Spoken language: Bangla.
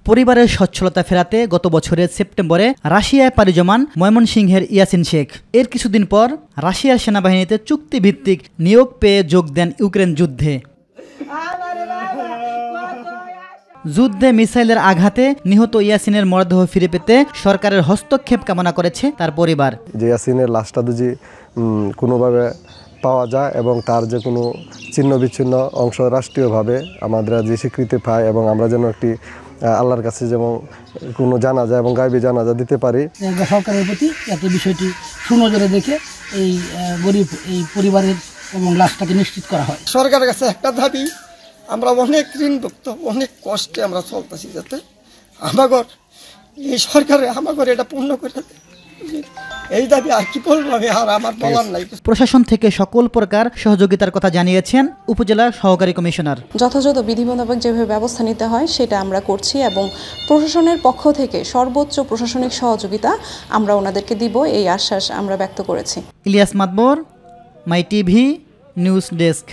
পরিবারের সচ্ছলতা ফেরাতে গত বছরের সেপ্টেম্বরে রাশিয়ায় পাড়ি জমান ময়মনসিংহের ইয়াসিন শেখ। এর কিছুদিন পর রাশিয়ার সেনাবাহিনীতে চুক্তিভিত্তিক নিয়োগ পেয়ে যোগ দেন ইউক্রেন যুদ্ধে। যুদ্ধে মিসাইলের আঘাতে নিহত ইয়াসিনের মরদেহ ফিরে পেতে সরকারের হস্তক্ষেপ কামনা করেছে তার পরিবার। যে ইয়াসিনের লাশটা যদি কোনোভাবে পাওয়া যায় এবং তার যে কোনো ছিন্ন বিচ্ছিন্ন অংশ রাষ্ট্রীয়ভাবে আমাদের যে স্বীকৃতি পায় এবং আমরা যেন একটি আল্লাহর কাছে যেমন কোনো জানাজা এবং গায়বী জানাজা দিতে পারি। সরকারের প্রতি এত বিষয়টি সুনজরে দেখে এই গরিব এই পরিবারের এবং লাশটাকে নিশ্চিত করা হয়। সরকারের কাছে একটা দাবি, আমরা অনেক ঋণভুক্ত, অনেক কষ্টে আমরা চলতেছি, যাতে আমাগর এই সরকারে আমাগর এটা পূর্ণ করে দেয়, এই দাবি। আর কি বলবো আমি, আর আমার বলার নাই। প্রশাসন থেকে সকল প্রকার সহযোগিতার কথা জানিয়েছেন উপজেলা সহকারী কমিশনার। যথাযথ বিধি মোতাবেক যেভাবে ব্যবস্থা নিতে হয় সেটা আমরা করছি এবং প্রশাসনের পক্ষ থেকে সর্বোচ্চ প্রশাসনিক সহযোগিতা আমরা ওনাদেরকে দিব, এই আশ্বাস আমরা ব্যক্ত করেছি। ইলিয়াস মাদবর, মাই টিভি নিউজ ডেস্ক।